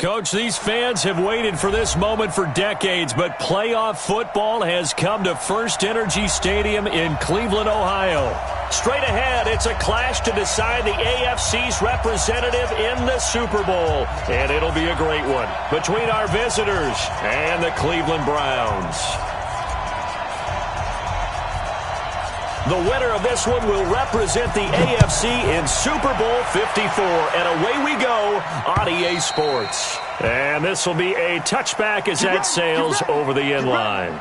Coach, these fans have waited for this moment for decades, but playoff football has come to First Energy Stadium in Cleveland, Ohio. Straight ahead, it's a clash to decide the AFC's representative in the Super Bowl, and it'll be a great one between our visitors and the Cleveland Browns. The winner of this one will represent the AFC in Super Bowl 54. And away we go on EA Sports. And this will be a touchback as that sails over the end line.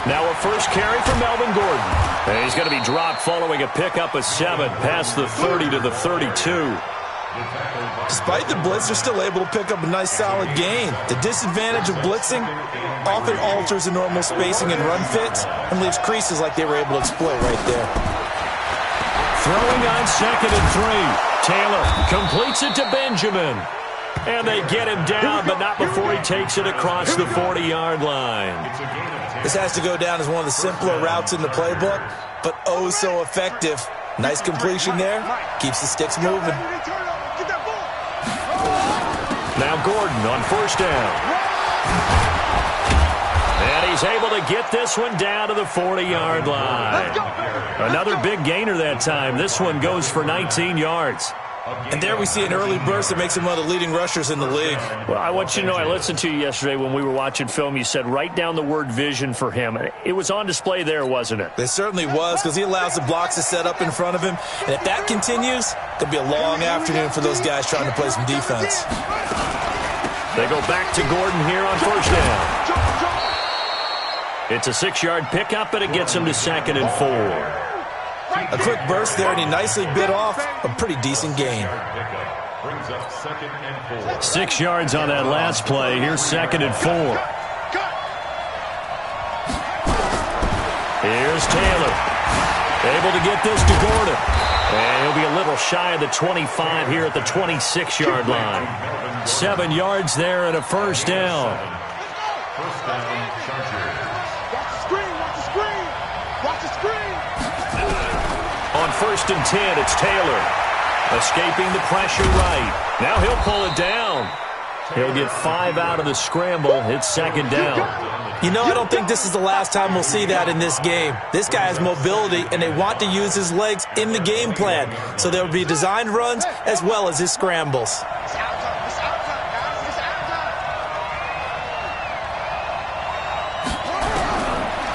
Now a first carry for Melvin Gordon. And he's going to be dropped following a pickup of 7 past the 30 to the 32. Despite the blitz, they're still able to pick up a nice solid gain. The disadvantage of blitzing often alters the normal spacing and run fits and leaves creases like they were able to exploit right there. Throwing on 2nd and 3. Taylor completes it to Benjamin. And they get him down, but not before he takes it across the 40-yard line. This has to go down as one of the simpler routes in the playbook, but oh so effective. Nice completion there. Keeps the sticks moving. Now Gordon on first down. And he's able to get this one down to the 40-yard line. Another big gainer that time. This one goes for 19 yards. And there we see an early burst that makes him one of the leading rushers in the league. Well, I want you to know, I listened to you yesterday when we were watching film. You said write down the word vision for him. It was on display there, wasn't it? It certainly was, because he allows the blocks to set up in front of him. And if that continues, it'll be a long afternoon for those guys trying to play some defense. They go back to Gordon here on first down. It's a 6-yard pickup, and it gets him to 2nd and 4. A quick burst there, and he nicely bit off a pretty decent gain. 6 yards on that last play. Here's 2nd and 4. Here's Taylor. Able to get this to Gordon. And he'll be a little shy of the 25 here at the 26-yard line. 7 yards there and a first down. On 1st and 10, it's Taylor. Escaping the pressure right. Now he'll pull it down. He'll get 5 out of the scramble. It's 2nd down. You know, I don't think this is the last time we'll see that in this game. This guy has mobility, and they want to use his legs in the game plan. So there will be designed runs as well as his scrambles.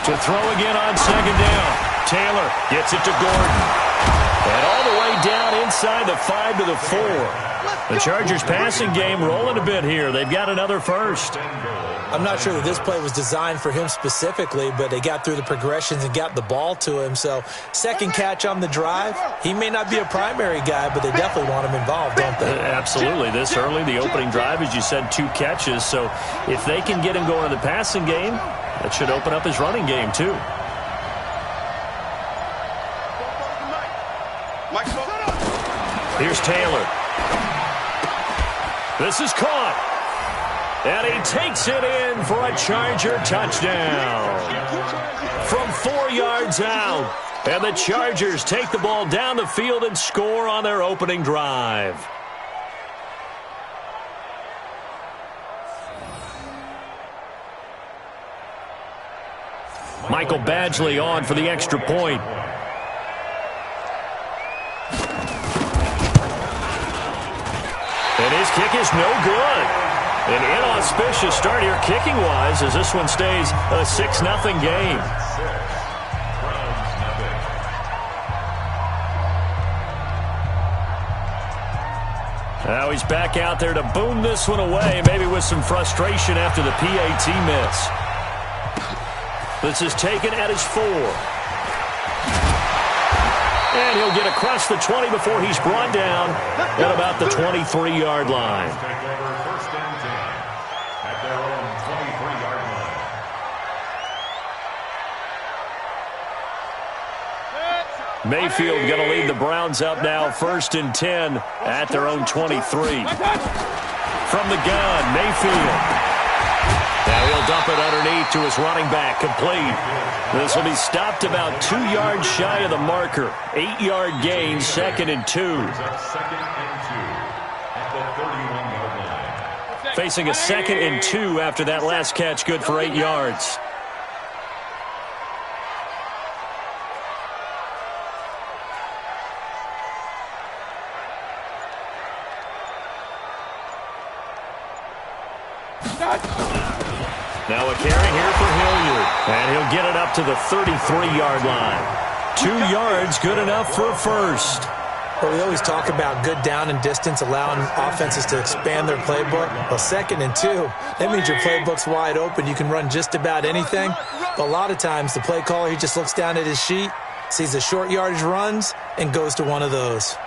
To throw again on 2nd down. Taylor gets it to Gordon. And all the way down inside the 5 to the 4. The Chargers passing game rolling a bit here. They've got another first. I'm not sure that this play was designed for him specifically, but they got through the progressions and got the ball to him. So second catch on the drive. He may not be a primary guy, but they definitely want him involved, don't they? Absolutely. This early, the opening drive, as you said, 2 catches. So if they can get him going in the passing game, that should open up his running game too. Here's Taylor. This is caught. And he takes it in for a Charger touchdown. From 4 yards out. And the Chargers take the ball down the field and score on their opening drive. Michael Badgley on for the extra point. And his kick is no good. An inauspicious start here kicking-wise as this one stays a 6-0 game. Now he's back out there to boom this one away, maybe with some frustration after the PAT miss. This is taken at his 4. And he'll get across the 20 before he's brought down at about the 23-yard line. Mayfield going to lead the Browns up now, 1st and 10 at their own 23. From the gun, Mayfield. Now he'll dump it underneath to his running back, complete. This will be stopped about 2 yards shy of the marker. 8-yard gain, 2nd and 2. Facing a 2nd and 2 after that last catch, good for 8 yards. Now a carry here for Hilliard. And he'll get it up to the 33-yard line. 2 yards, good enough for a first. Well, we always talk about good down and distance, allowing offenses to expand their playbook. Well, 2nd and 2, that means your playbook's wide open. You can run just about anything. But a lot of times, the play caller, he just looks down at his sheet, sees the short yardage runs, and goes to one of those.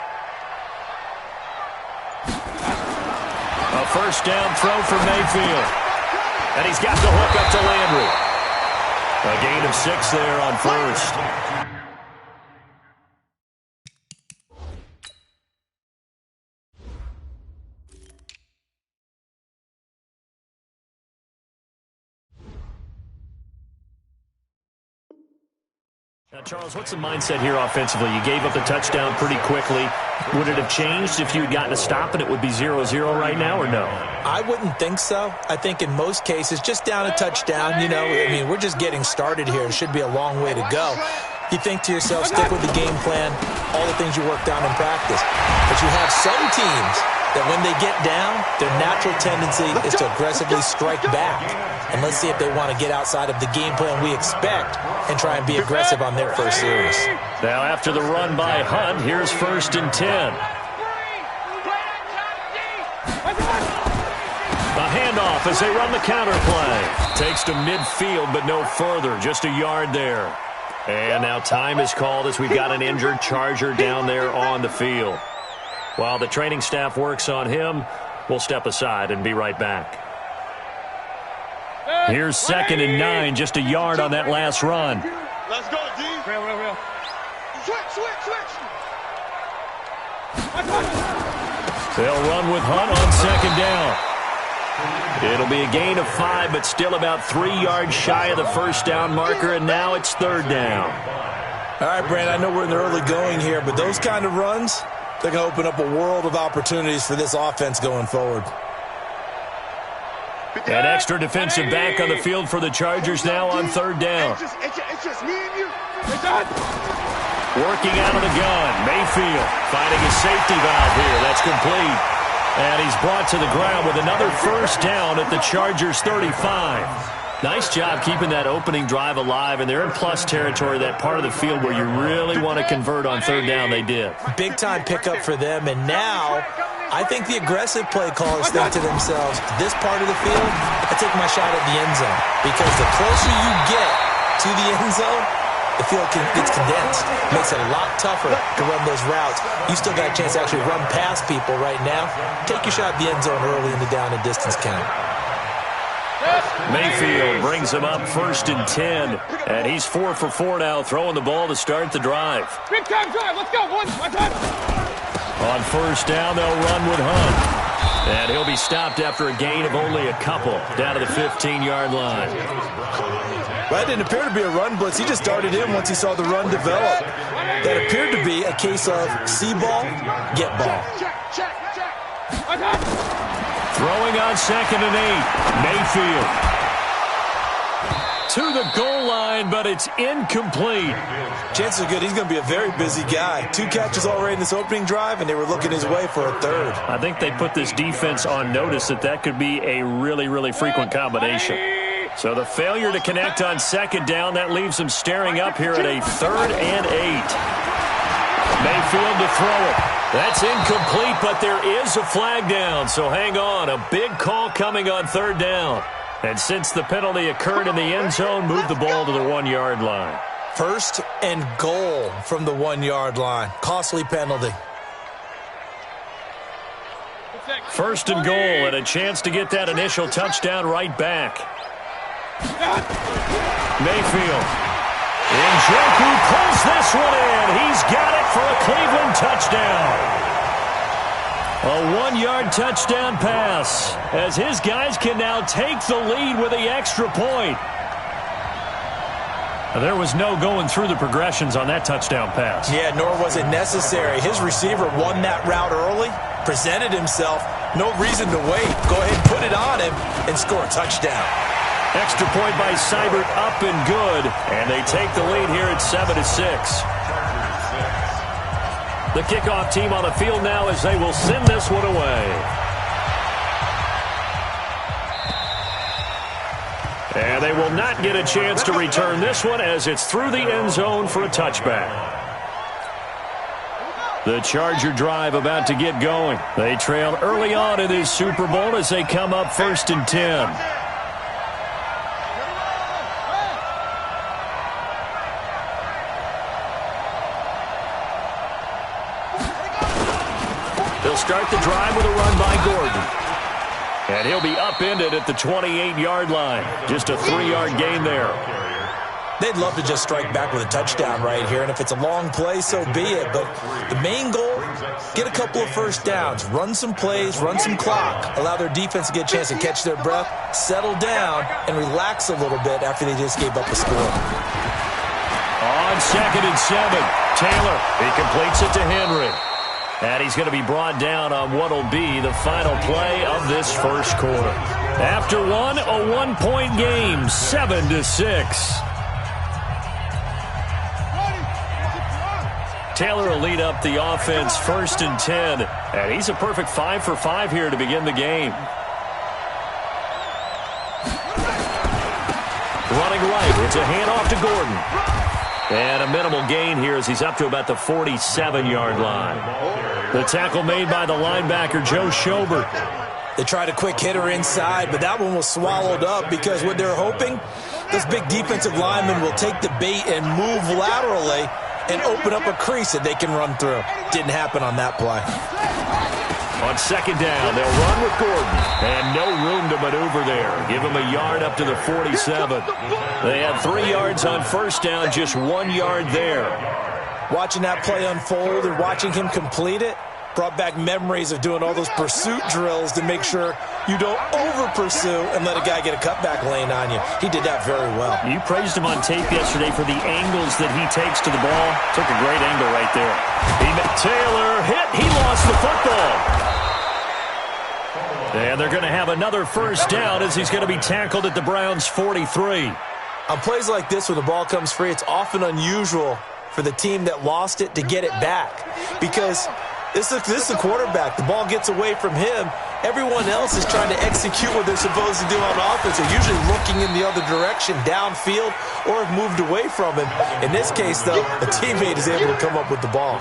A first down throw for Mayfield. And he's got the hook up to Landry. A gain of 6 there on first. Now, Charles, what's the mindset here offensively? You gave up the touchdown pretty quickly. Would it have changed if you had gotten a stop and it would be 0-0 right now, or no? I wouldn't think so. I think in most cases, just down a touchdown, we're just getting started here. It should be a long way to go. You think to yourself, stick with the game plan, all the things you worked on in practice. But you have some teams that when they get down, their natural tendency is to aggressively strike back. And let's see if they want to get outside of the game plan we expect and try and be aggressive on their first series. Now after the run by Hunt, here's 1st and 10. A handoff as they run the counter play. Takes to midfield, but no further. Just a yard there. And now time is called as we've got an injured Charger down there on the field. While the training staff works on him, we'll step aside and be right back. Here's 2nd and 9, just a yard on that last run. Let's go, D. Real. Switch. They'll run with Hunt on 2nd down. It'll be a gain of 5, but still about 3 yards shy of the first down marker, and now it's 3rd down. All right, Brandon, I know we're in the early going here, but those kind of runs, they're going to open up a world of opportunities for this offense going forward. An extra defensive back on the field for the Chargers now on 3rd down. It's just me and you. Working out of the gun. Mayfield finding his safety valve here. That's complete. And he's brought to the ground with another first down at the Chargers 35. Nice job keeping that opening drive alive, and they're in plus territory, that part of the field where you really want to convert on 3rd down. They did. Big-time pickup for them, and now I think the aggressive play callers think to themselves, this part of the field, I take my shot at the end zone. Because the closer you get to the end zone, the field gets condensed. Makes it a lot tougher to run those routes. You still got a chance to actually run past people right now. Take your shot at the end zone early in the down and distance count. Mayfield brings him up 1st and 10. And he's 4 for 4 now, throwing the ball to start the drive. Big time drive. Let's go. One time. On 1st down, they'll run with Hunt. And he'll be stopped after a gain of only a couple, down to the 15-yard line. Well, that didn't appear to be a run blitz. He just darted in once he saw the run develop. That appeared to be a case of see ball, get ball. Check. Throwing on 2nd and 8. Mayfield to the goal line, but it's incomplete. Chances are good he's going to be a very busy guy. 2 catches already in this opening drive, and they were looking his way for a 3rd. I think they put this defense on notice that could be a really, really frequent combination. So the failure to connect on 2nd down, that leaves them staring up here at a 3rd and 8. Mayfield to throw it. That's incomplete, but there is a flag down, so hang on. A big call coming on 3rd down. And since the penalty occurred in the end zone, move the ball to the 1-yard line. 1st and goal from the 1-yard line. Costly penalty. 1st and goal, and a chance to get that initial touchdown right back. Mayfield. Njoku pulls this one in. He's got it for a Cleveland touchdown. A 1-yard touchdown pass as his guys can now take the lead with the extra point. There was no going through the progressions on that touchdown pass. Yeah, nor was it necessary. His receiver won that route early, presented himself. No reason to wait. Go ahead and put it on him and score a touchdown. Extra point by Seibert, up and good. And they take the lead here at 7-6. The kickoff team on the field now as they will send this one away. And they will not get a chance to return this one as it's through the end zone for a touchback. The Charger drive about to get going. They trail early on in this Super Bowl as they come up 1st and 10. They'll start the drive with a run by Gordon. And he'll be upended at the 28-yard line. Just a 3-yard gain there. They'd love to just strike back with a touchdown right here, and if it's a long play, so be it. But the main goal, get a couple of first downs, run some plays, run some clock, allow their defense to get a chance to catch their breath, settle down, and relax a little bit after they just gave up a score. On 2nd and 7, Taylor, he completes it to Henry. And he's going to be brought down on what will be the final play of this first quarter. After one, a 1-point game, 7-6. Taylor will lead up the offense 1st and 10. And he's a perfect 5 for 5 here to begin the game. Running right, it's a handoff to Gordon. And a minimal gain here as he's up to about the 47-yard line. The tackle made by the linebacker, Joe Schobert. They tried a quick hitter inside, but that one was swallowed up because what they're hoping, this big defensive lineman will take the bait and move laterally and open up a crease that they can run through. Didn't happen on that play. On 2nd down, they'll run with Gordon. And no room to maneuver there. Give him a yard up to the 47. They had 3 yards on 1st down, just 1 yard there. Watching that play unfold and watching him complete it brought back memories of doing all those pursuit drills to make sure you don't over-pursue and let a guy get a cutback lane on you. He did that very well. You praised him on tape yesterday for the angles that he takes to the ball. Took a great angle right there. Taylor hit. He lost the football. And they're going to have another 1st down as he's going to be tackled at the Browns' 43. On plays like this where the ball comes free, it's often unusual for the team that lost it to get it back because this is the quarterback. The ball gets away from him. Everyone else is trying to execute what they're supposed to do on offense. They're usually looking in the other direction, downfield, or have moved away from him. In this case, though, a teammate is able to come up with the ball.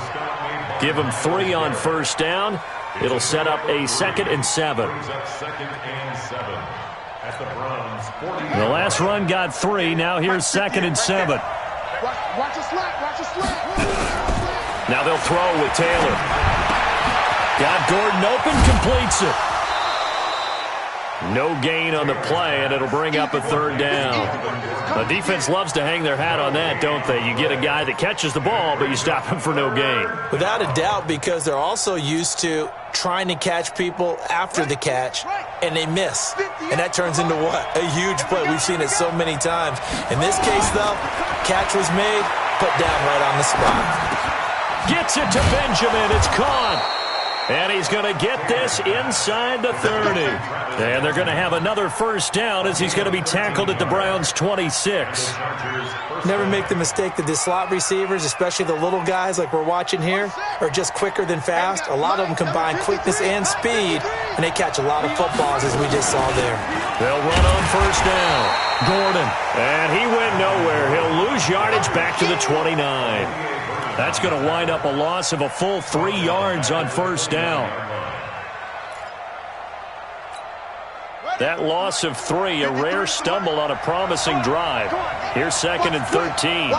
Give him 3 on 1st down. It'll set up a 2nd and 7. The last run got 3. Now here's 2nd and 7. Watch the slot. Watch the slot. Now they'll throw with Taylor. Got Gordon open, completes it. No gain on the play, and it'll bring up a 3rd down. The defense loves to hang their hat on that, don't they? You get a guy that catches the ball, but you stop him for no gain. Without a doubt, because they're also used to trying to catch people after the catch, and they miss. And that turns into what? A huge play. We've seen it so many times. In this case, though, catch was made, put down right on the spot. Gets it to Benjamin. It's caught. And he's going to get this inside the 30. And they're going to have another 1st down as he's going to be tackled at the Browns' 26. Never make the mistake that the slot receivers, especially the little guys like we're watching here, are just quicker than fast. A lot of them combine quickness and speed, and they catch a lot of footballs as we just saw there. They'll run on 1st down. Gordon. And he went nowhere. He'll lose yardage back to the 29. That's going to wind up a loss of a full 3 yards on 1st down. That loss of 3, a rare stumble on a promising drive. Here's 2nd and 13.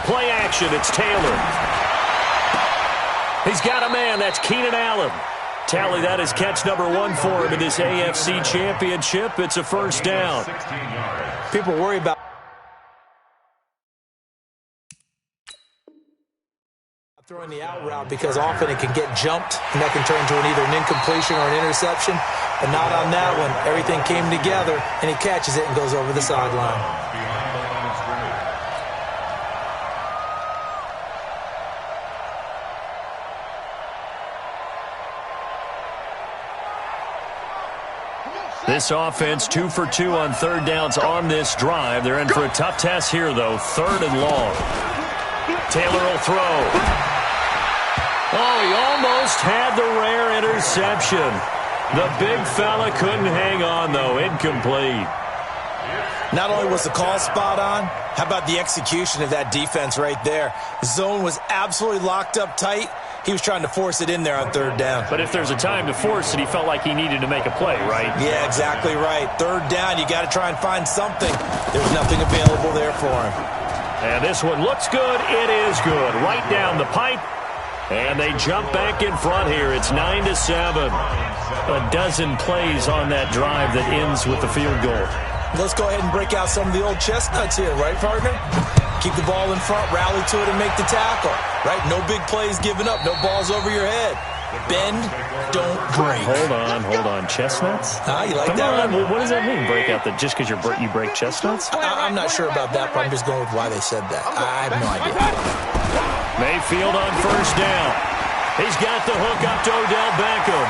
Play action, it's Taylor. He's got a man, that's Keenan Allen. Tally that is catch number 1 for him in this AFC Championship. It's a 1st down. People worry about throwing the out route because often it can get jumped, and that can turn into either an incompletion or an interception. But not on that one. Everything came together, and he catches it and goes over the sideline. This offense 2 for 2 on third downs on this drive. They're in for a tough test here, though. 3rd and long. Taylor will throw. Oh, he almost had the rare interception. The big fella couldn't hang on, though. Incomplete. Not only was the call spot on, how about the execution of that defense right there? The zone was absolutely locked up tight. He was trying to force it in there on 3rd down. But if there's a time to force it, he felt like he needed to make a play, right? Yeah, exactly right. 3rd down, you got to try and find something. There's nothing available there for him. And this one looks good. It is good. Right down the pipe. And they jump back in front here. It's 9-7. A dozen plays on that drive that ends with the field goal. Let's go ahead and break out some of the old chestnuts here, right, partner? Keep the ball in front, rally to it, and make the tackle, right? No big plays given up, no balls over your head. Bend, don't break. Hold on. Chestnuts? You like Come that on. one? What does that mean, break out just because you break chestnuts? I'm not sure about that, but I'm just going with why they said that. I have no idea. Mayfield on 1st down. He's got the hook up to Odell Beckham.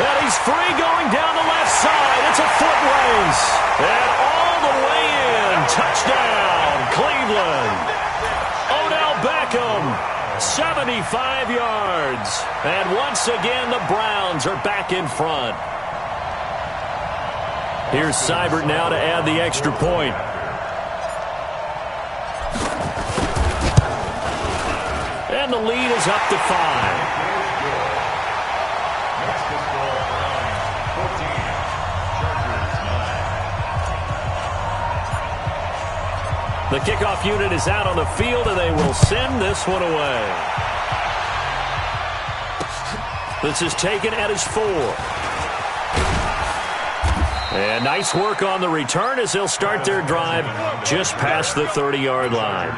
And he's free going down the left side. It's a foot race. And all the way in. Touchdown, Cleveland. Odell Beckham, 75 yards. And once again, the Browns are back in front. Here's Seibert now to add the extra point. And the lead is up to 5. The kickoff unit is out on the field, and they will send this one away. This is taken at his 4. And nice work on the return as they'll start their drive just past the 30-yard line.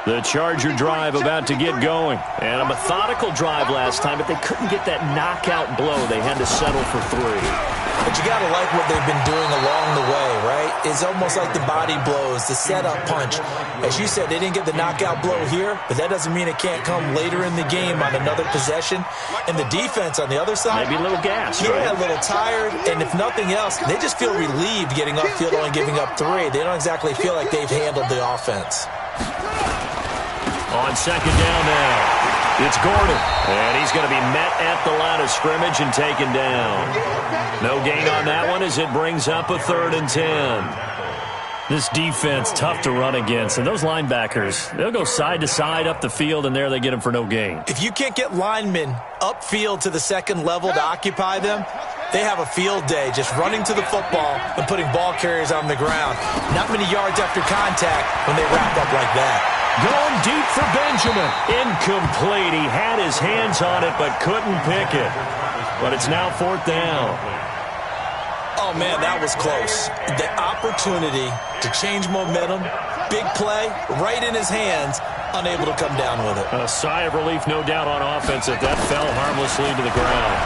The Charger drive about to get going. And a methodical drive last time, but they couldn't get that knockout blow. They had to settle for 3. But you got to like what they've been doing along the way, right? It's almost like the body blows, the setup punch. As you said, they didn't get the knockout blow here, but that doesn't mean it can't come later in the game on another possession. And the defense on the other side, maybe a little gas, yeah, right? A little tired. And if nothing else, they just feel relieved getting upfield, only giving up 3. They don't exactly feel like they've handled the offense. On 2nd down now, it's Gordon. And he's going to be met at the line of scrimmage and taken down. No gain on that one as it brings up a 3rd and 10. This defense, tough to run against. And those linebackers, they'll go side to side up the field, and there they get them for no gain. If you can't get linemen upfield to the 2nd level to occupy them, they have a field day just running to the football and putting ball carriers on the ground. Not many yards after contact when they wrap up like that. Going deep for Benjamin. Incomplete. He had his hands on it but couldn't pick it. But it's now 4th down. Oh, man, that was close. The opportunity to change momentum, big play, right in his hands, unable to come down with it. A sigh of relief, no doubt, on offense if that fell harmlessly to the ground.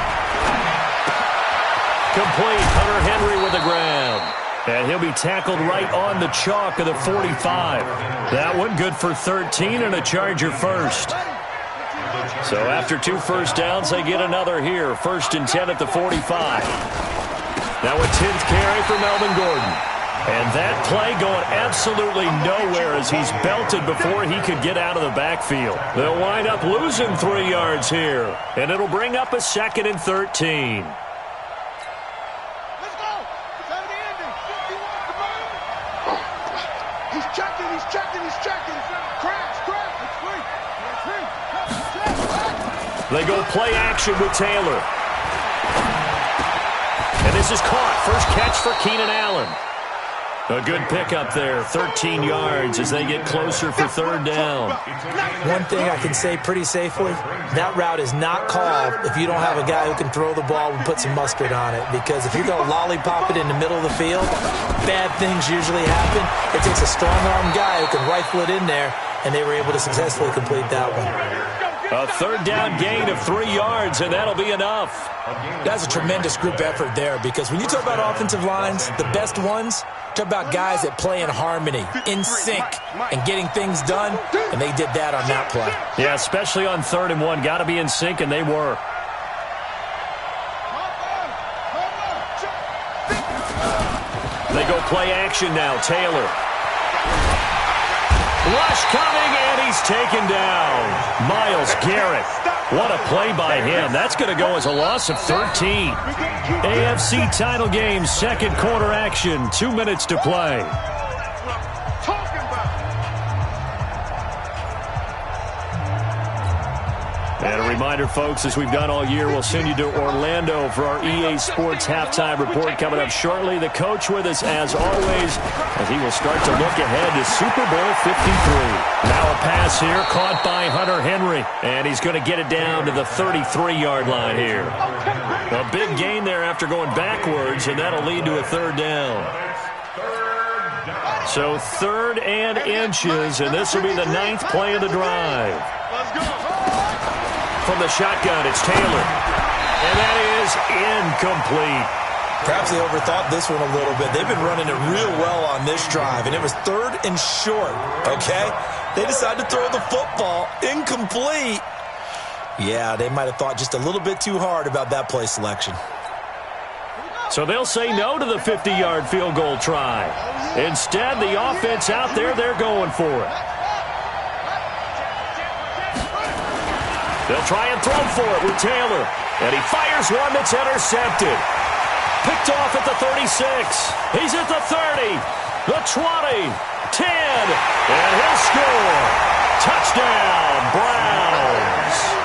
Complete. Hunter Henry with the ground. And he'll be tackled right on the chalk of the 45. That one good for 13 and a Charger first. So after 2 first downs, they get another here. 1st and 10 at the 45. Now a 10th carry for Melvin Gordon. And that play going absolutely nowhere as he's belted before he could get out of the backfield. They'll wind up losing 3 yards here. And it'll bring up a 2nd and 13. They go play action with Taylor. And this is caught. First catch for Keenan Allen. A good pickup there, 13 yards as they get closer for third down. One thing I can say pretty safely, that route is not called if you don't have a guy who can throw the ball and put some mustard on it. Because if you're going to lollipop it in the middle of the field, bad things usually happen. It takes a strong-arm guy who can rifle it in there, and they were able to successfully complete that one. A third down gain of 3 yards, and that'll be enough. That's a tremendous group effort there, because when you talk about offensive lines, the best ones, talk about guys that play in harmony, in sync, and getting things done, and they did that on that play. Yeah, especially on 3rd and 1. Got to be in sync, and they were. They go play action now. Taylor. Rush coming, and he's taken down. Myles Garrett. What a play by him. That's going to go as a loss of 13. AFC title game, second quarter action. 2 minutes to play. And a reminder, folks, as we've done all year, we'll send you to Orlando for our EA Sports halftime report coming up shortly. The coach with us, as always, as he will start to look ahead to Super Bowl 53. Now a pass here, caught by Hunter Henry, and he's going to get it down to the 33-yard line here. A big gain there after going backwards, and that'll lead to a third down. So 3rd and inches, and this will be the 9th play of the drive. From the shotgun, it's Taylor. And that is incomplete. Perhaps they overthought this one a little bit. They've been running it real well on this drive, and it was 3rd and short, okay? They decided to throw the football incomplete. Yeah, they might have thought just a little bit too hard about that play selection. So they'll say no to the 50-yard field goal try. Instead, the offense out there, they're going for it. They'll try and throw for it with Taylor. And he fires one that's intercepted. Picked off at the 36. He's at the 30, the 20, 10, and he'll score. Touchdown, Browns.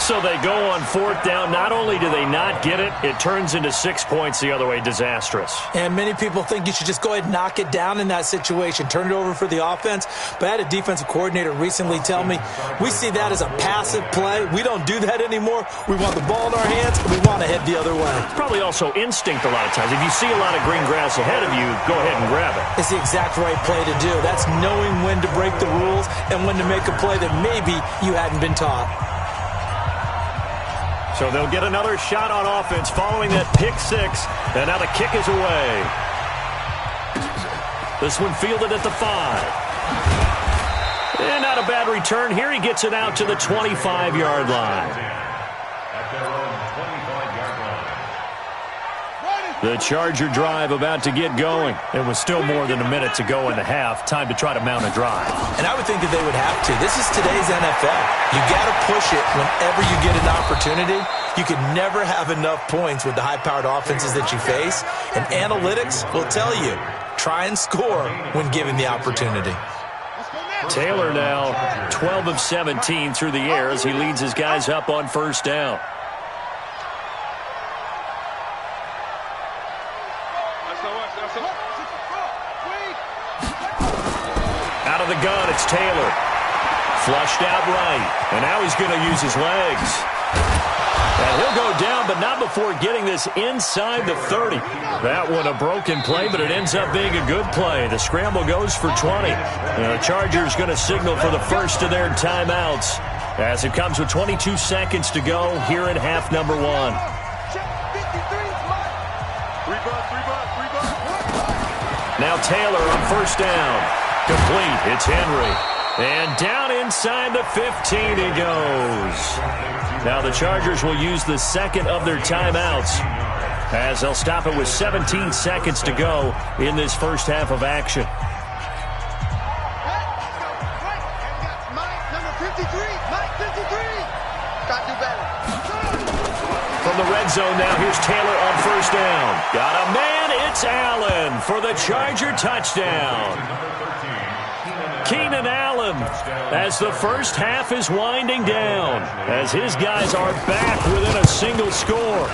So they go on 4th down. Not only do they not get it, it turns into 6 points the other way. Disastrous. And many people think you should just go ahead and knock it down in that situation. Turn it over for the offense. But I had a defensive coordinator recently tell me, we see that as a passive play. We don't do that anymore. We want the ball in our hands, and we want to head the other way. It's probably also instinct a lot of times. If you see a lot of green grass ahead of you, go ahead and grab it. It's the exact right play to do. That's knowing when to break the rules and when to make a play that maybe you hadn't been taught. So they'll get another shot on offense following that pick 6. And now the kick is away. This one fielded at the 5. And not a bad return. Here he gets it out to the 25-yard line. The Charger drive about to get going. It was still more than a minute to go in the half. Time to try to mount a drive. And I would think that they would have to. This is today's NFL. You got to push it whenever you get an opportunity. You can never have enough points with the high-powered offenses that you face. And analytics will tell you, try and score when given the opportunity. Taylor now 12 of 17 through the air as he leads his guys up on 1st down. Out of the gun, it's Taylor. Flushed out right. And now he's going to use his legs. And he'll go down, but not before getting this inside the 30. That one a broken play, but it ends up being a good play. The scramble goes for 20. The Chargers going to signal for the first of their timeouts as it comes with 22 seconds to go here in half number 1. Now Taylor on 1st down. Complete. It's Henry. And down inside the 15 he goes. Now the Chargers will use the second of their timeouts as they'll stop it with 17 seconds to go in this first half of action. From the red zone now, here's Taylor on 1st down. Got a man, it's Allen for the Charger touchdown. Keenan Allen as the first half is winding down as his guys are back within a single score.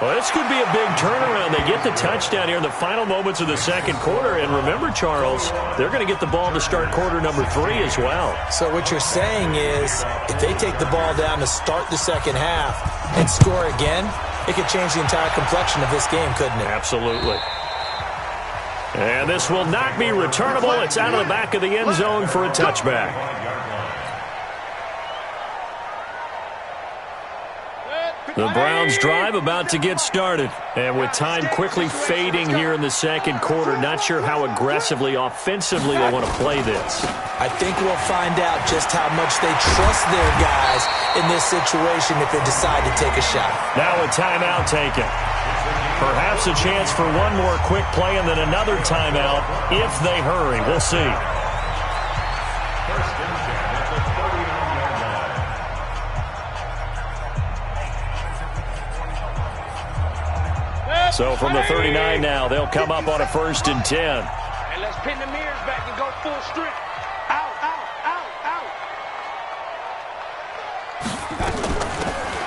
Well, this could be a big turnaround. They get the touchdown here in the final moments of the second quarter. And remember, Charles, they're going to get the ball to start quarter number 3 as well. So what you're saying is if they take the ball down to start the second half and score again, it could change the entire complexion of this game, couldn't it? Absolutely. And this will not be returnable. It's out of the back of the end zone for a touchback. The Browns drive about to get started. And with time quickly fading here in the second quarter, not sure how aggressively, offensively they want to play this. I think we'll find out just how much they trust their guys in this situation if they decide to take a shot. Now a timeout taken. Perhaps a chance for one more quick play and then another timeout if they hurry. We'll see. So from the 39 now, they'll come up on a 1st and 10. And let's pin the mirrors back and go full strip. Out, out, out, out.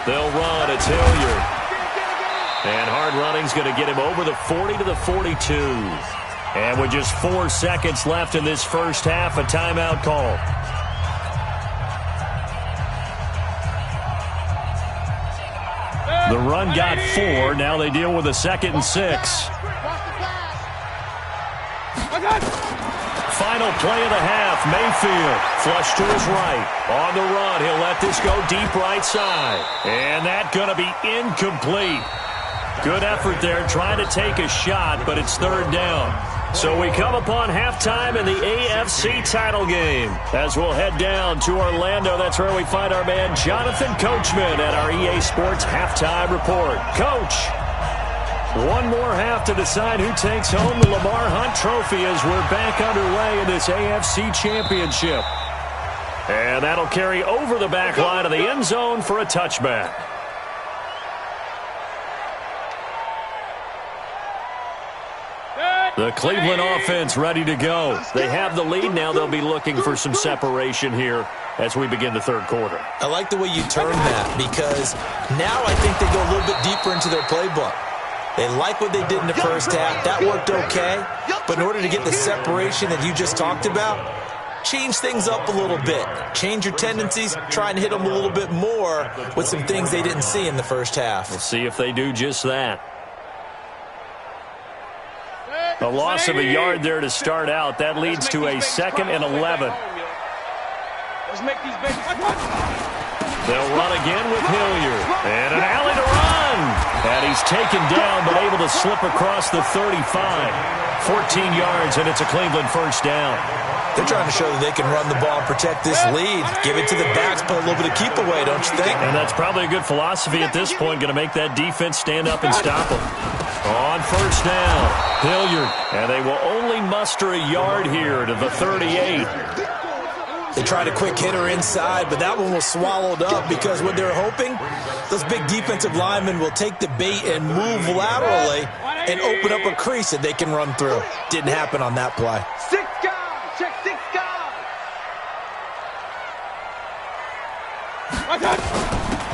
They'll run. It's Hilliard. And hard running's going to get him over the 40 to the 42. And with just 4 seconds left in this first half, a timeout call. The run got 4. Now they deal with a 2nd and 6. Final play of the half. Mayfield flush to his right. On the run, he'll let this go deep right side. And that's going to be incomplete. Good effort there trying to take a shot, but it's 3rd down. So we come upon halftime in the AFC title game. As we'll head down to Orlando, that's where we find our man Jonathan Coachman at our EA Sports Halftime Report. Coach, one more half to decide who takes home the Lamar Hunt Trophy as we're back underway in this AFC Championship. And that'll carry over the back line of the end zone for a touchback. The Cleveland offense ready to go. They have the lead. Now they'll be looking for some separation here as we begin the third quarter. I like the way you term that because now I think they go a little bit deeper into their playbook. They like what they did in the first half. That worked okay. But in order to get the separation that you just talked about, change things up a little bit. Change your tendencies. Try and hit them a little bit more with some things they didn't see in the first half. We'll see if they do just that. A loss of a yard there to start out. That leads to a 2nd and 11. Let's make these babies. They'll run again with Hilliard. And an alley to run. And he's taken down but able to slip across the 35. 14 yards, and it's a Cleveland 1st down. They're trying to show that they can run the ball and protect this lead. Give it to the backs, put a little bit of keep away, don't you think? And that's probably a good philosophy at this point. Going to make that defense stand up and stop them. On 1st down, Hilliard. And they will only muster a yard here to the 38. They tried a quick hitter inside, but that one was swallowed up because what they're hoping, those big defensive linemen will take the bait and move laterally and open up a crease that they can run through. Didn't happen on that play. 6 guys. Check 6 guys.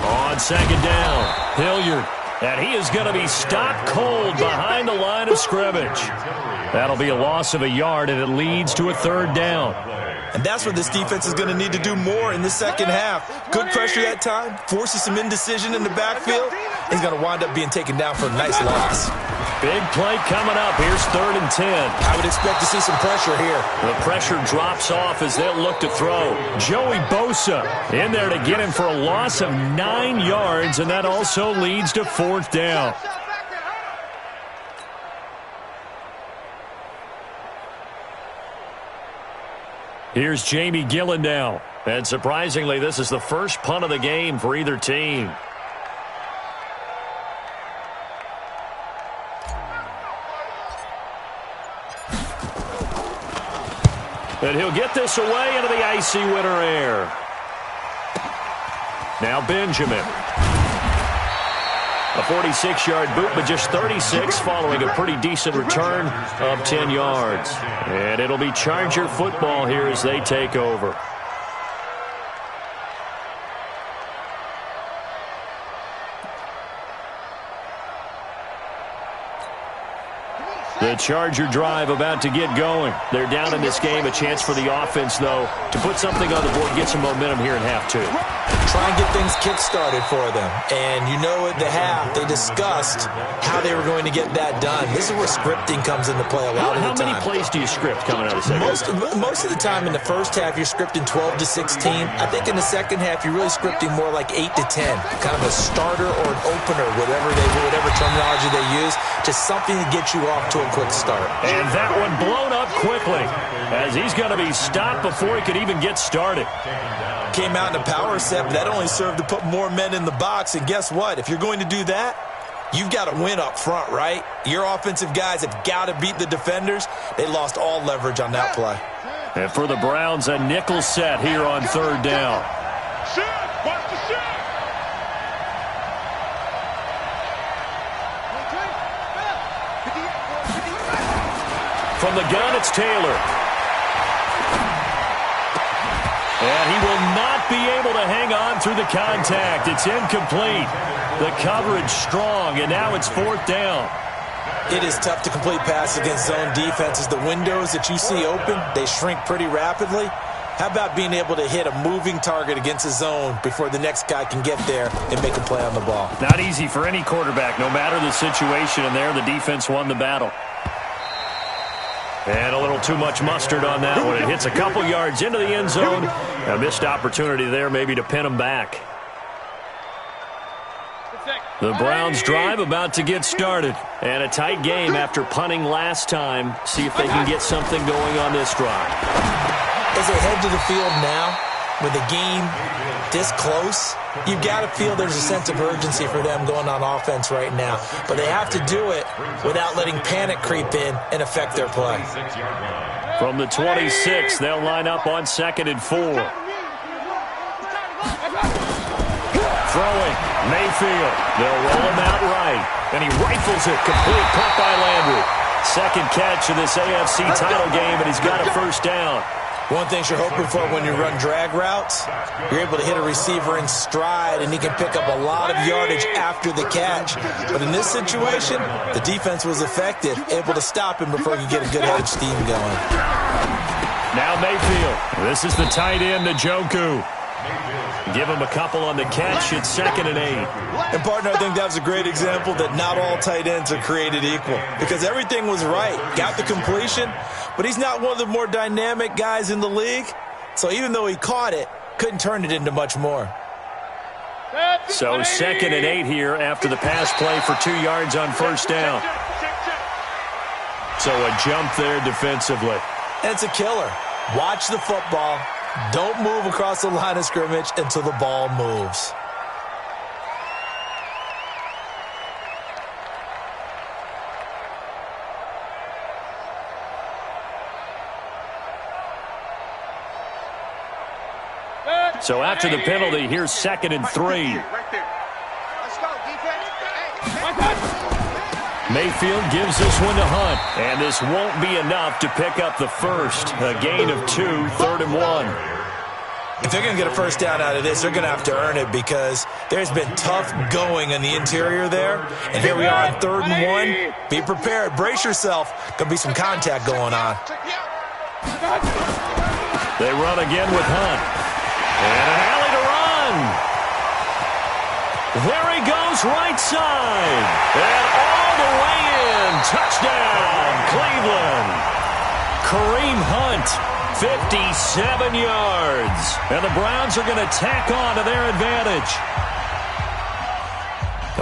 On 2nd down, Hilliard. And he is going to be stopped cold behind the line of scrimmage. That'll be a loss of a yard, and it leads to a 3rd down. And that's what this defense is going to need to do more in the second half. Good pressure that time, forces some indecision in the backfield. He's going to wind up being taken down for a nice loss. Big play coming up. Here's 3rd and 10. I would expect to see some pressure here. The pressure drops off as they'll look to throw. Joey Bosa in there to get him for a loss of 9 yards, and that also leads to 4th down. Here's Jamie Gillen now. And surprisingly, this is the first punt of the game for either team. And he'll get this away into the icy winter air. Now Benjamin. A 46-yard boot, but just 36 following a pretty decent return of 10 yards. And it'll be Charger football here as they take over. The Charger drive about to get going. They're down in this game. A chance for the offense, though, to put something on the board, get some momentum here in half two. Try and get things kick-started for them. And you know at the half, they discussed how they were going to get that done. This is where scripting comes into play a lot of the time. How many plays do you script coming out of the second? Most of the time in the first half, you're scripting 12 to 16. I think in the second half, you're really scripting more like 8 to 10. Kind of a starter or an opener, whatever terminology they use. Just something to get you off to a quick start. And that one blown up quickly as he's going to be stopped before he could even get started. Came out in a power set, but that only served to put more men in the box. And guess what? If you're going to do that, you've got to win up front, right? Your offensive guys have got to beat the defenders. They lost all leverage on that play. And for the Browns, a nickel set here on third down. Watch the shot. From the gun, it's Taylor. And he will not be able to hang on through the contact. It's incomplete. The coverage strong, and now it's fourth down. It is tough to complete passes against zone defenses. The windows that you see open, they shrink pretty rapidly. How about being able to hit a moving target against a zone before the next guy can get there and make a play on the ball? Not easy for any quarterback, no matter the situation, and there the defense won the battle. And a little too much mustard on that one. It hits a couple yards into the end zone. A missed opportunity there maybe to pin him back. The Browns drive about to get started. And a tight game after punting last time. See if they can get something going on this drive. As they head to the field now, with the game this close, you've got to feel there's a sense of urgency for them going on offense right now. But they have to do it without letting panic creep in and affect their play. From the 26, they'll line up on 2nd and 4. Throwing, Mayfield. They'll roll him out right. And he rifles it. Complete punt by Landry. Second catch of this AFC title game, and he's got a first down. One thing you're hoping for when you run drag routes, you're able to hit a receiver in stride, and he can pick up a lot of yardage after the catch. But in this situation, the defense was effective, able to stop him before he could get a good head of steam going. Now Mayfield. This is the tight end, Njoku. Give him a couple on the catch. It's 2nd and 8. And, partner, I think that was a great example that not all tight ends are created equal. Because everything was right. Got the completion, but he's not one of the more dynamic guys in the league. So even though he caught it, couldn't turn it into much more. So 2nd and 8 here after the pass play for 2 yards on first down. So a jump there defensively. And it's a killer. Watch the football. Don't move across the line of scrimmage until the ball moves. So after the penalty, here's 2nd and 3. Mayfield gives this one to Hunt. And this won't be enough to pick up the first. A gain of 2, 3rd and 1. If they're going to get a first down out of this, they're going to have to earn it because there's been tough going in the interior there. And here we are on 3rd and 1. Be prepared. Brace yourself. Going to be some contact going on. They run again with Hunt. And an alley to run. There he goes, right side. And all the way in. Touchdown, Cleveland. Kareem Hunt, 57 yards. And the Browns are going to tack on to their advantage.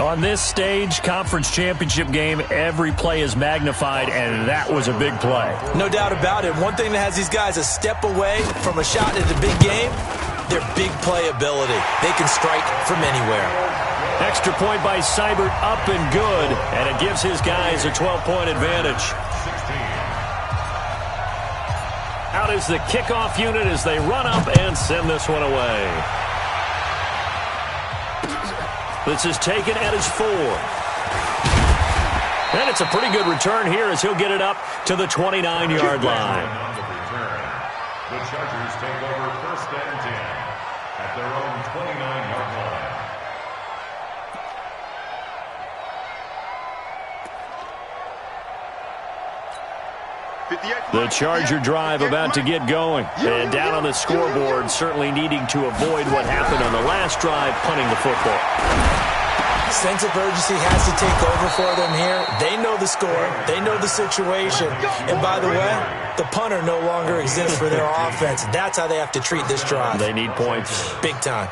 On this stage, conference championship game, every play is magnified, and that was a big play. No doubt about it. One thing that has these guys a step away from a shot at the big game, their big play ability. They can strike from anywhere. Extra point by Seibert, up and good, and it gives his guys a 12-point advantage. Out is the kickoff unit as they run up and send this one away. This is taken at his 4. And it's a pretty good return here as he'll get it up to the 29-yard line. The Chargers take over 1st and 10 at their own 29-yard line. The Charger drive about to get going. And down on the scoreboard, certainly needing to avoid what happened on the last drive, punting the football. Sense of urgency has to take over for them here. They know the score. They know the situation. And by the way, the punter no longer exists for their offense. That's how they have to treat this drive. They need points. Big time.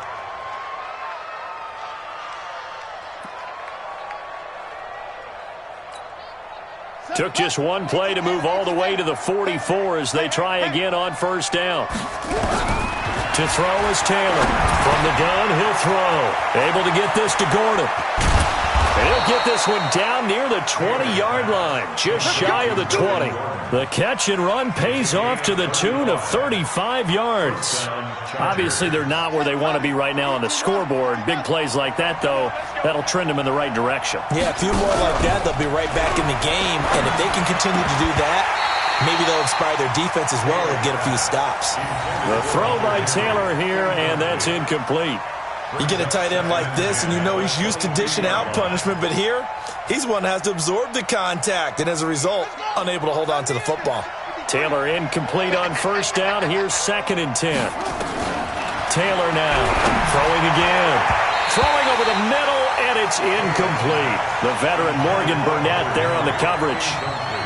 Took just one play to move all the way to the 44 as they try again on first down. To throw is Taylor. From the gun, he'll throw. Able to get this to Gordon. And he'll get this one down near the 20-yard line, just shy of the 20. The catch and run pays off to the tune of 35 yards. Obviously, they're not where they want to be right now on the scoreboard. Big plays like that, though, that'll trend them in the right direction. Yeah, a few more like that, they'll be right back in the game. And if they can continue to do that, maybe they'll inspire their defense as well and get a few stops. The throw by Taylor here, and that's incomplete. You get a tight end like this, and you know he's used to dishing out punishment, but here, he's one that has to absorb the contact, and as a result, unable to hold on to the football. Taylor incomplete on first down. Here's 2nd and 10. Taylor now throwing again. Throwing over the middle, and it's incomplete. The veteran Morgan Burnett there on the coverage.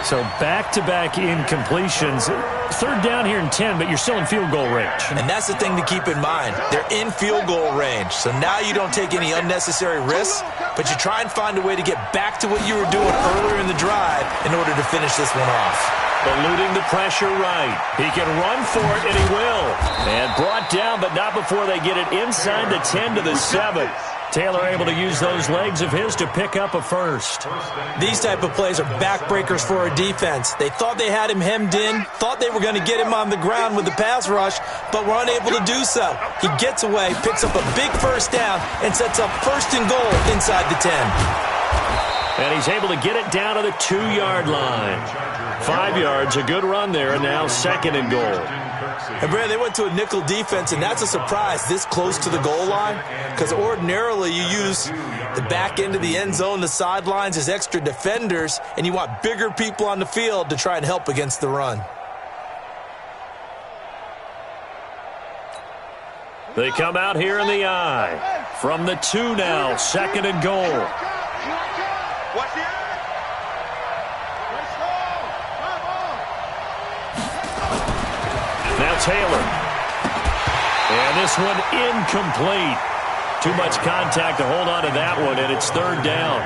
So back-to-back incompletions. 3rd down here and 10, but you're still in field goal range. And that's the thing to keep in mind. They're in field goal range. So now you don't take any unnecessary risks, but you try and find a way to get back to what you were doing earlier in the drive in order to finish this one off. Eluding the pressure right. He can run for it, and he will. And brought down, but not before they get it inside the 10 to the 7. Taylor able to use those legs of his to pick up a first. These type of plays are backbreakers for a defense. They thought they had him hemmed in, thought they were going to get him on the ground with the pass rush, but were unable to do so. He gets away, picks up a big first down, and sets up 1st and goal inside the 10. And he's able to get it down to the 2-yard line. 5 yards, a good run there, and now 2nd and goal. And Brad, they went to a nickel defense, and that's a surprise this close to the goal line, because ordinarily you use the back end of the end zone, the sidelines as extra defenders, and you want bigger people on the field to try and help against the run. They come out here in the I. From the 2 now, 2nd and goal. Now Taylor. And this one incomplete. Too much contact to hold on to that one, and it's 3rd down.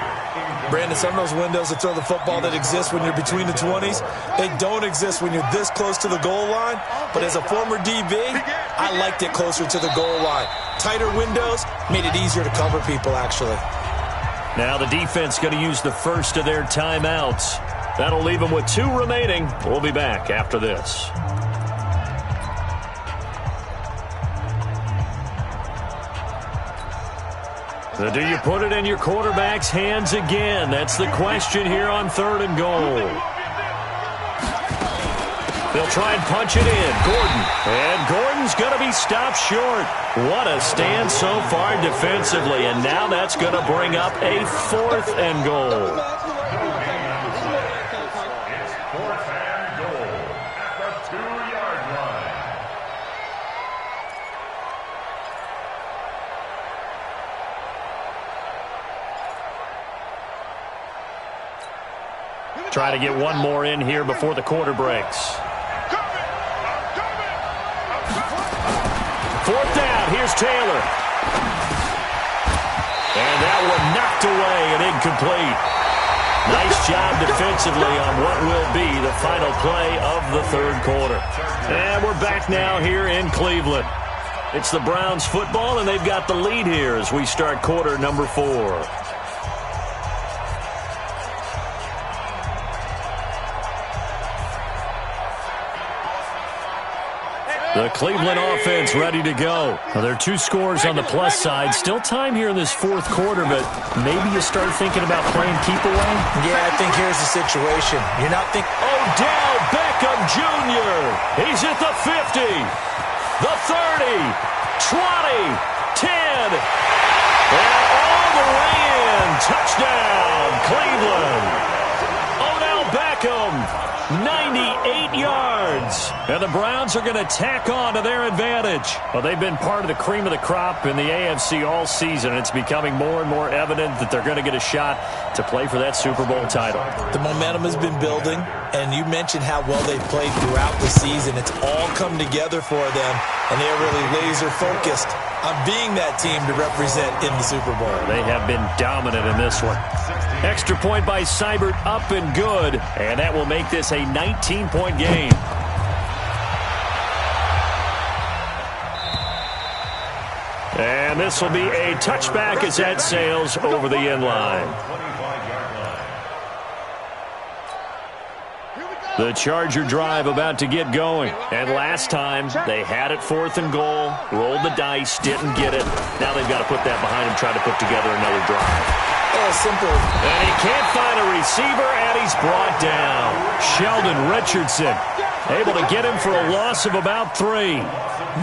Brandon, some of those windows to throw the football that exist when you're between the 20s, they don't exist when you're this close to the goal line. But as a former DB, I liked it closer to the goal line. Tighter windows made it easier to cover people, actually. Now the defense going to use the first of their timeouts. That'll leave them with 2 remaining. We'll be back after this. So do you put it in your quarterback's hands again? That's the question here on 3rd and goal. They'll try and punch it in. Gordon. And Gordon's going to be stopped short. What a stand so far defensively. And now that's going to bring up a 4th and goal. It's 4th and goal at the 2-yard line. Try to get one more in here before the quarter breaks. 4th down. Here's Taylor. And that one knocked away and incomplete. Nice job defensively on what will be the final play of the 3rd quarter. And we're back now here in Cleveland. It's the Browns football, and they've got the lead here as we start quarter number 4. The Cleveland offense ready to go. Well, there are 2 scores on the plus side. Still time here in this 4th quarter, but maybe you start thinking about playing keep away? Yeah, I think here's the situation. You're not thinking, Odell Beckham Jr. He's at the 50, the 30, 20, 10, and all the way in. Touchdown, Cleveland. Odell Beckham 98 yards. And the Browns are going to tack on to their advantage. Well, they've been part of the cream of the crop in the AFC all season. It's becoming more and more evident that they're going to get a shot to play for that Super Bowl title. The momentum has been building, and you mentioned how well they've played throughout the season. It's all come together for them, and they're really laser-focused on being that team to represent in the Super Bowl. They have been dominant in this one. Extra point by Seibert, up and good, and that will make this a 19-point game. And this will be a touchback as that sails over the end line. The Charger drive about to get going. And last time, they had it 4th and goal, rolled the dice, didn't get it. Now they've got to put that behind them, try to put together another drive. Oh, simple. And he can't find a receiver, and he's brought down. Sheldon Richardson able to get him for a loss of about 3.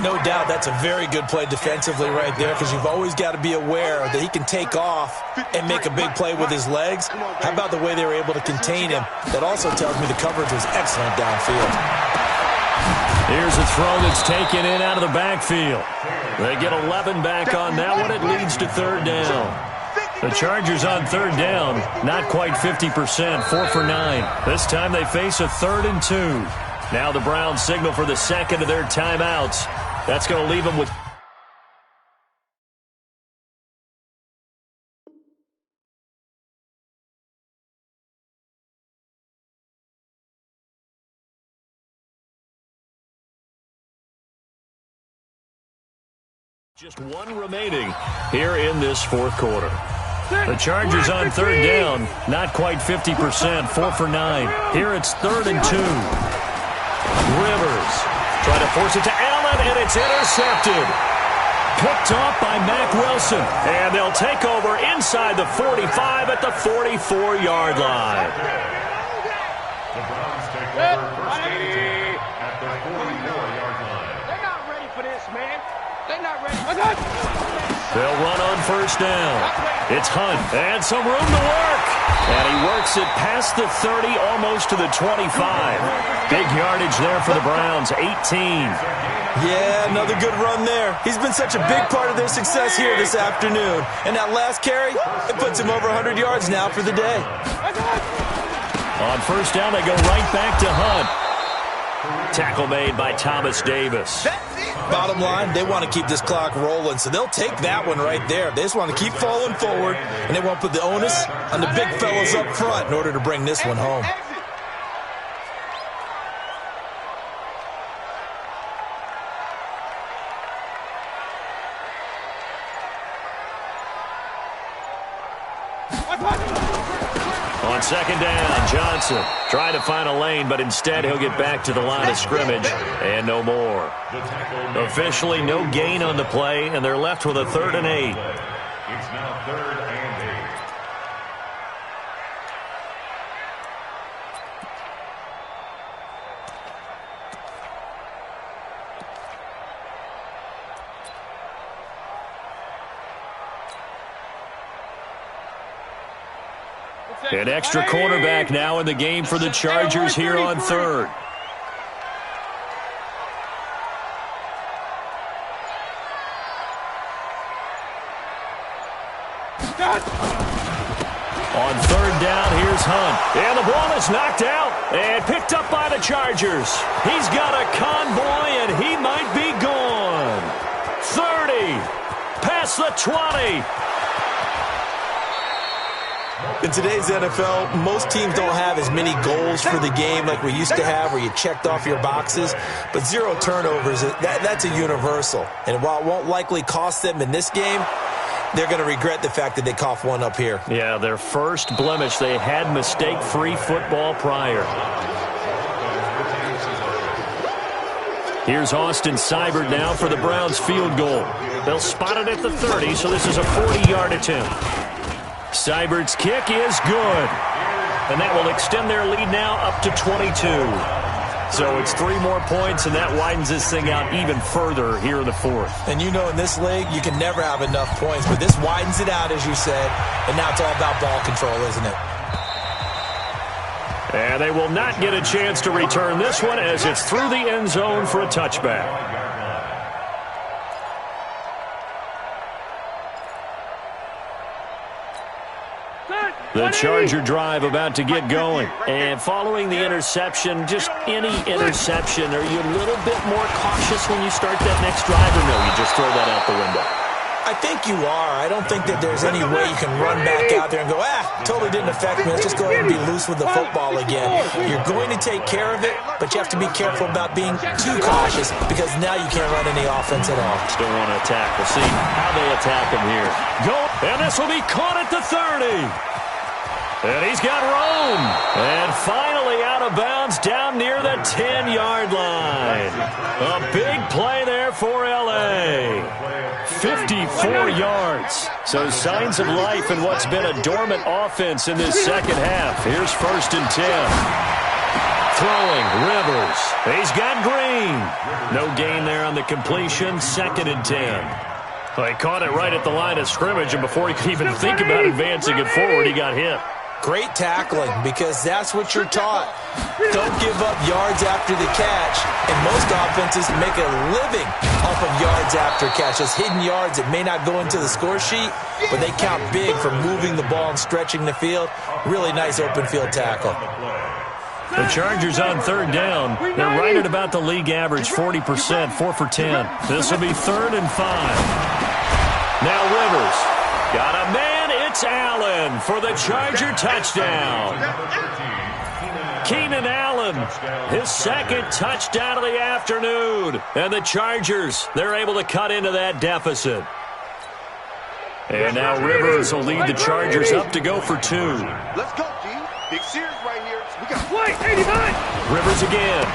No doubt that's a very good play defensively right there, because you've always got to be aware that he can take off and make a big play with his legs. How about the way they were able to contain him? That also tells me the coverage was excellent downfield. Here's a throw that's taken in out of the backfield. They get 11 back on that one. It leads to 3rd down. The Chargers on 3rd down, not quite 50%, 4 for 9. This time they face a 3rd and 2. Now the Browns signal for the second of their timeouts. That's going to leave them with... just 1 remaining here in this 4th quarter. The Chargers on 3rd down, not quite 50%, 4 for 9. Here it's 3rd and 2. Rivers trying to force it to Allen, and it's intercepted. Picked off by Mack Wilson, and they'll take over inside the 45 at the 44-yard line. The Browns take over 1st and 10 at the 44-yard line. They're not ready for this, man. They're not ready. They'll run on 1st down. It's Hunt, and some room to work. And he works it past the 30, almost to the 25. Big yardage there for the Browns, 18. Yeah, another good run there. He's been such a big part of their success here this afternoon. And that last carry, it puts him over 100 yards now for the day. On 1st down, they go right back to Hunt. Tackle made by Thomas Davis. Bottom line, they want to keep this clock rolling, so they'll take that one right there. They just want to keep falling forward, and they won't put the onus on the big fellas up front in order to bring this one home. On 2nd down, Johnson trying to find a lane, but instead he'll get back to the line of scrimmage and no more. Officially no gain on the play, and they're left with a 3rd and 8. It's now 3rd and 8. An extra cornerback now in the game for the Chargers here on 3rd. On 3rd down, here's Hunt. And the ball is knocked out and picked up by the Chargers. He's got a convoy, and he might be gone. 30, past the 20. In today's NFL, most teams don't have as many goals for the game like we used to have, where you checked off your boxes. But 0 turnovers, that's a universal. And while it won't likely cost them in this game, they're going to regret the fact that they coughed one up here. Yeah, their first blemish. They had mistake-free football prior. Here's Austin Seibert now for the Browns field goal. They'll spot it at the 30, so this is a 40-yard attempt. Seibert's kick is good. And that will extend their lead now up to 22. So it's 3 more points, and that widens this thing out even further here in the 4th. And you know in this league, you can never have enough points, but this widens it out, as you said, and now it's all about ball control, isn't it? And they will not get a chance to return this one as it's through the end zone for a touchback. The Charger drive about to get going. And following the interception, just any interception, are you a little bit more cautious when you start that next drive, or no, you just throw that out the window? I think you are. I don't think that there's any way you can run back out there and go, totally didn't affect me. Let's just go ahead and be loose with the football again. You're going to take care of it, but you have to be careful about being too cautious because now you can't run any offense at all. Still want to attack. We'll see how they attack him here. Go, and this will be caught at the 30. And he's got room. And finally out of bounds down near the 10-yard line. A big play there for L.A. 54 yards. So signs of life in what's been a dormant offense in this second half. Here's 1st and 10. Throwing, Rivers. He's got Green. No gain there on the completion. 2nd and 10. Well, he caught it right at the line of scrimmage, and before he could even think about advancing it forward, he got hit. Great tackling, because that's what you're taught. Don't give up yards after the catch. And most offenses make a living off of yards after catch. Those hidden yards that may not go into the score sheet, but they count big for moving the ball and stretching the field. Really nice open field tackle. The Chargers on 3rd down. They're right at about the league average, 40%, 4 for 10. This will be 3rd and 5. Now Rivers. Got a man. It's Allen for the Charger touchdown. Keenan Allen, his 2nd touchdown of the afternoon. And the Chargers, they're able to cut into that deficit. And now Rivers will lead the Chargers up to go for 2. Let's go, G. Big series right here. We got play 89. Rivers again.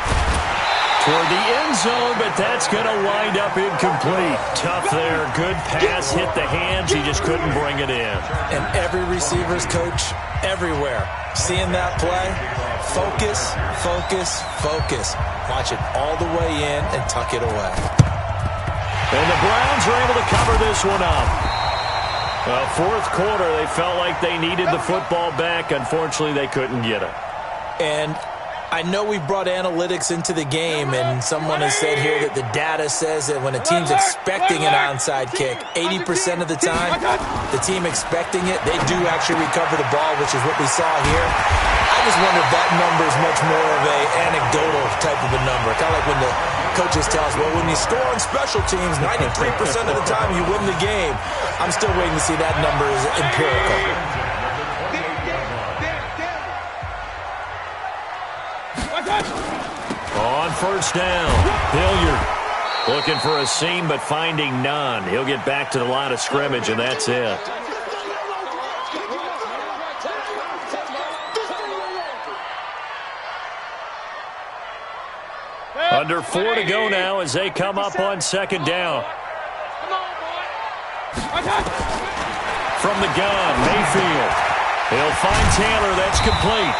Toward the end zone, but that's going to wind up incomplete. Tough there. Good pass, hit the hands. He just couldn't bring it in. And every receiver's coach everywhere. Seeing that play, focus, focus, focus. Watch it all the way in and tuck it away. And the Browns are able to cover this one up. Well, 4th quarter, they felt like they needed the football back. Unfortunately, they couldn't get it. And I know we brought analytics into the game, and someone has said here that the data says that when a team's expecting an onside kick, 80% of the time, the team expecting it, they do actually recover the ball, which is what we saw here. I just wonder if that number is much more of an anecdotal type of a number. Kind of like when the coaches tell us, well, when you score on special teams, 93% of the time you win the game. I'm still waiting to see that number is empirical. On 1st down, Hilliard looking for a seam but finding none. He'll get back to the line of scrimmage, and that's it. Under 4 to go now as they come up on 2nd down. From the gun, Mayfield. He'll find Taylor. That's complete.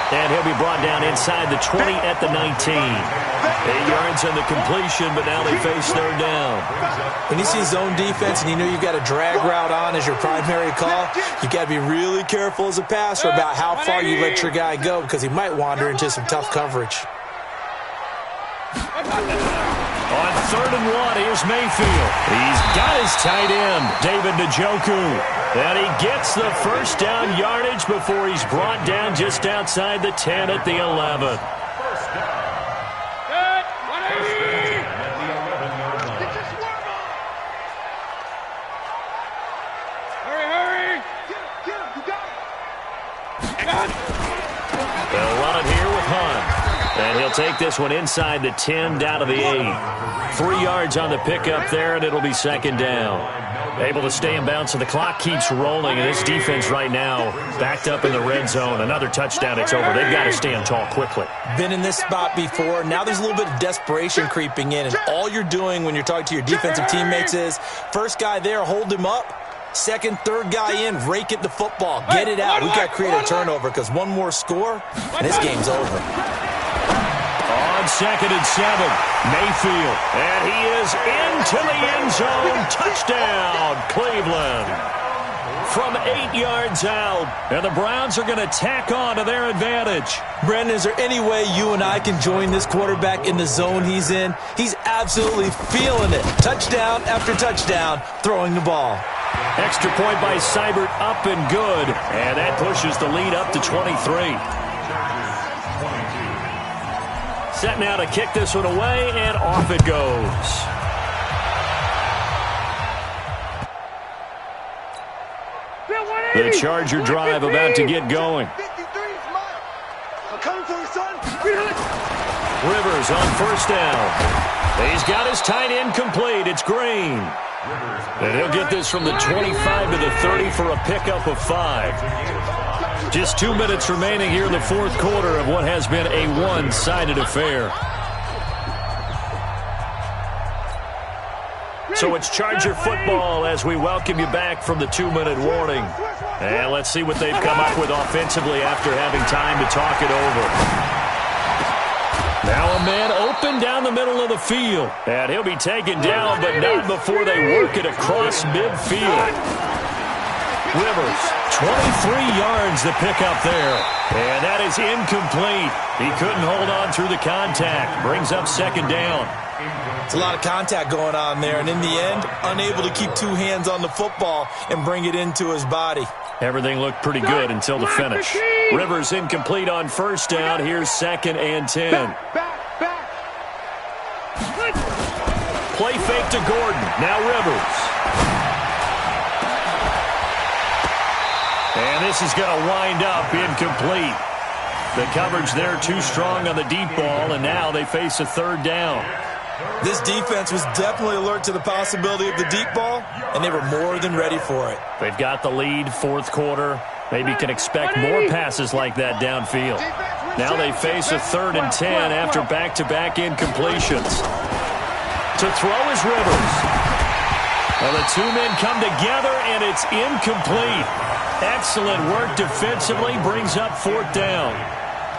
And he'll be brought down inside the 20 at the 19. 8 yards on the completion, but now they face 3rd down. When you see zone defense and you know you've got a drag route on as your primary call, you got to be really careful as a passer about how far you let your guy go because he might wander into some tough coverage. On 3rd and 1, here's Mayfield. He's got his tight end, David Njoku. And he gets the 1st down yardage before he's brought down just outside the 10 at the 11. They'll run it here with Hunt. And he'll take this one inside the 10 down to the 8. 3 yards on the pickup there, and it'll be 2nd down. Able to stay in bounds, so the clock keeps rolling, and this defense right now backed up in the red zone. Another touchdown, it's over. They've got to stand tall quickly. Been in this spot before. Now there's a little bit of desperation creeping in, and all you're doing when you're talking to your defensive teammates is first guy there, hold him up. Second, third guy in, rake it the football. Get it out. We've got to create a turnover because one more score, and this game's over. On 2nd and 7, Mayfield. And he is into the end zone. Touchdown, Cleveland. from 8 yards out. And the Browns are going to tack on to their advantage. Brandon, is there any way you and I can join this quarterback in the zone he's in? He's absolutely feeling it. Touchdown after touchdown, throwing the ball. Extra point by Seibert, up and good. And that pushes the lead up to 23. Set now to kick this one away, and off it goes. The Charger drive about to get going. Rivers on first down. He's got his tight end complete. It's Green. And he'll get this from the 25 to the 30 for a pickup of 5. Just 2 minutes remaining here in the fourth quarter of what has been a one-sided affair. So it's Charger football as we welcome you back from the 2-minute warning. And let's see what they've come up with offensively after having time to talk it over. Now a man open down the middle of the field. And he'll be taken down, but not before they work it across midfield. Rivers, 23 yards to pick up there. And that is incomplete. He couldn't hold on through the contact. Brings up second down. It's a lot of contact going on there, and in the end, unable to keep 2 hands on the football and bring it into his body. Everything looked pretty good until the finish. Rivers incomplete on first down. Here's 2nd and 10. Play fake to Gordon. Now Rivers. And this is going to wind up incomplete. The coverage there too strong on the deep ball, and now they face a 3rd down. This defense was definitely alert to the possibility of the deep ball, and they were more than ready for it. They've got the lead, fourth quarter. Maybe can expect more passes like that downfield. Now they face a 3rd and 10 after back-to-back incompletions. To throw is Rivers. Well, the 2 men come together, and it's incomplete. Excellent work defensively, brings up 4th down.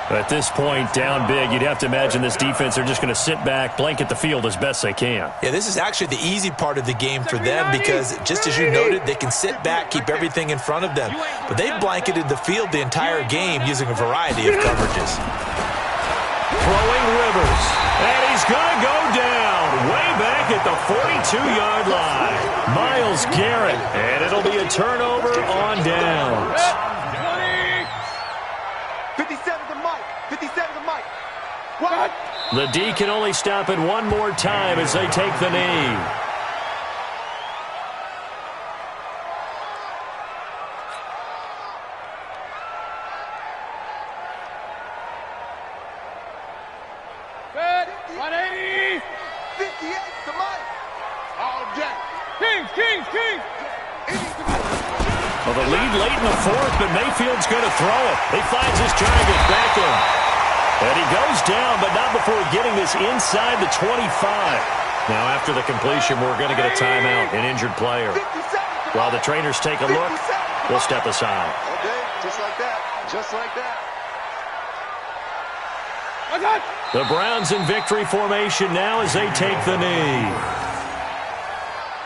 At this point, down big, you'd have to imagine this defense, they're just going to sit back, blanket the field as best they can. Yeah, this is actually the easy part of the game for them because, just as you noted, they can sit back, keep everything in front of them. But they've blanketed the field the entire game using a variety of coverages. Throwing Rivers, and he's going to go down way back at the 42-yard line. Myles Garrett, and it'll be a turnover on downs. 57 to Mike. 57 to Mike. What? The D can only stop it one more time as they take the knee. Good. 180. 58 to Mike. All day. Kings. Well, the lead late in the fourth, but Mayfield's going to throw it. He finds his target back in. And he goes down, but not before getting this inside the 25. Now, after the completion, we're going to get a timeout, an injured player. While the trainers take a look, we'll step aside. Okay, just like that. Just like that. The Browns in victory formation now as they take the knee.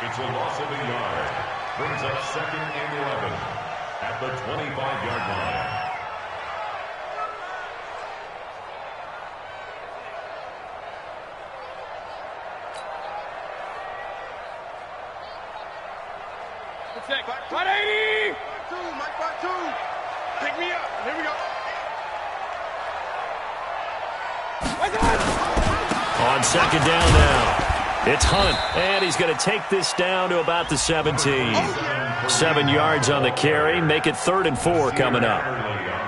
It's a loss of a yard. Brings up 2nd and 11 at the 25-yard line. Check. 180. Mike, 2. Pick me up. Here we go. On second down now. It's Hunt, and he's going to take this down to about the 17. 7 yards on the carry, make it 3rd and 4 coming up.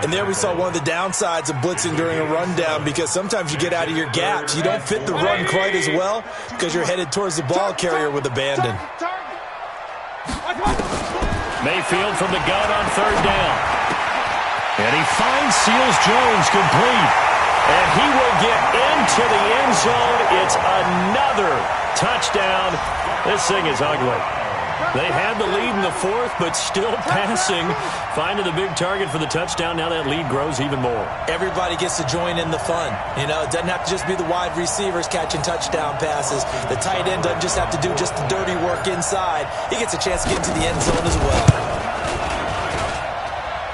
And there we saw one of the downsides of blitzing during a rundown because sometimes you get out of your gaps. You don't fit the run quite as well because you're headed towards the ball carrier with abandon. Mayfield from the gun on 3rd down. And he finds Seals-Jones complete. And he will get into the end zone. It's another touchdown. This thing is ugly. They had the lead in the fourth, but still passing. Finding the big target for the touchdown. Now that lead grows even more. Everybody gets to join in the fun. You know, it doesn't have to just be the wide receivers catching touchdown passes. The tight end doesn't just have to do just the dirty work inside. He gets a chance to get into the end zone as well.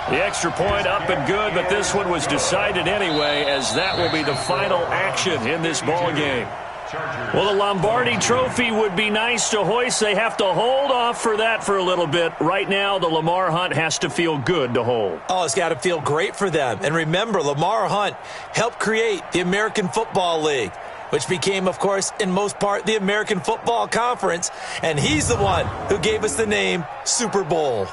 The extra point up and good, but this one was decided anyway, as that will be the final action in this ball game. Well, the Lombardi Trophy would be nice to hoist. They have to hold off for that for a little bit. Right now, the Lamar Hunt has to feel good to hold. Oh, it's got to feel great for them. And remember, Lamar Hunt helped create the American Football League, which became, of course, in most part, the American Football Conference. And he's the one who gave us the name Super Bowl.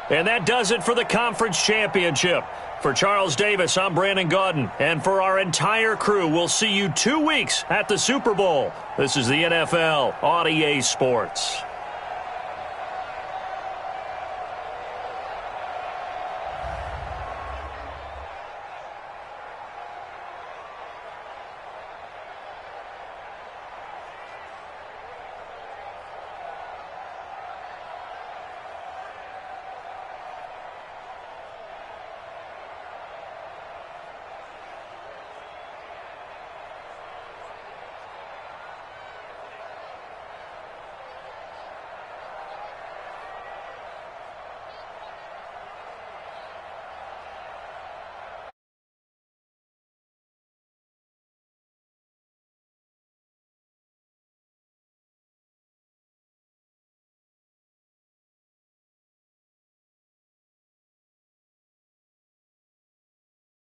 And that does it for the conference championship. For Charles Davis, I'm Brandon Gaudin. And for our entire crew, we'll see you 2 weeks at the Super Bowl. This is the NFL on EA Sports.